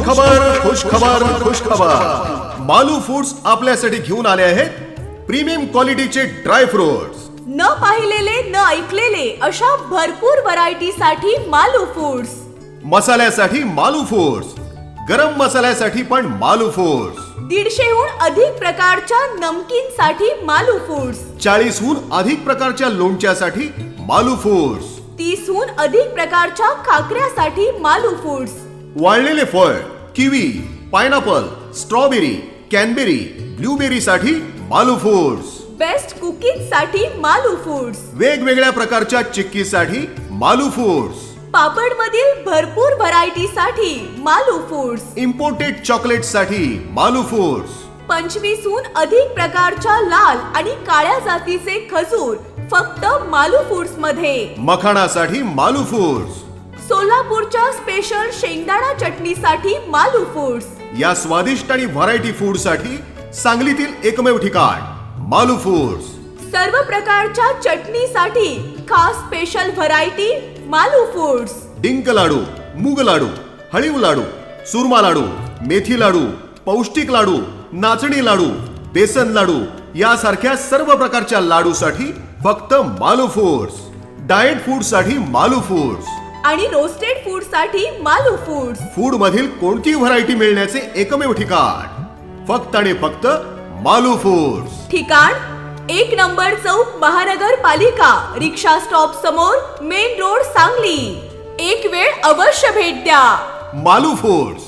खुश खबर मालू फूड्स आपल्यासाठी घेऊन आले आहेत प्रीमियम क्वालिटीचे ड्राय फ्रुट्स. न पाहिलेले न ऐकलेले अशा भरपूर व्हरायटी साठी मालू फूड्स. मसाल्यासाठी मालू फूड्स, गरम मसाल्यासाठी पण मालू फूड्स, 150हून अधिक प्रकारच्या नमकीन साठी मालू फूड्स, 40हून अधिक प्रकारच्या लोणच्यासाठी मालू फूड्स, 30हून अधिक प्रकारच्या खाकऱ्यासाठी मालू फूड्स, वाळलेले फळ kiwi, pineapple, strawberry, cranberry, blueberry साठी मालू फूड्स, बेस्ट कुकिंग साठी मालू फूड्स, वेगवेगळ्या प्रकारच्या चिक्की साठी मालू फूड्स, पापड मधील भरपूर व्हरायटी साठी मालू फूड्स, इम्पोर्टेड चॉकलेट साठी मालू फूड्स, 25हून अधिक प्रकारच्या लाल आणि काळ्या जातीचे खजूर फक्त मालू फूड्स मध्ये, मखाणासाठी मालू फूड्स, सोलापूरच्या स्पेशल शेंगदाणा चटणीसाठी मालू फूड्स, या स्वादिष्ट आणि व्हरायटी फूड साठी सांगलीतील एकमेव ठिकाण मालू फूड्स. सर्व प्रकारच्या चटणीसाठी खास स्पेशल व्हरायटी मालू फूड्स. डिंक लाडू, मूग लाडू, हळीव लाडू, सुरमा लाडू, मेथी लाडू, पौष्टिक लाडू, नाचणी लाडू, बेसन लाडू यासारख्या सर्व प्रकारच्या लाडू साठी फक्त मालू फूड्स. डाएट फूड साठी मालू फूड्स आणि रोस्टेड फूड साठी मालू फूड्स. फूड मधील कोणती व्हरायटी मिळण्याचे एकमेव ठिकाण फक्त आणि फक्त मालू फूड्स. ठिकाण 1 नंबर चौक महानगरपालिका, रिक्षा स्टॉप समोर, मेन रोड, सांगली. एक वेळ अवश्य भेट द्या. मालू फूड्स.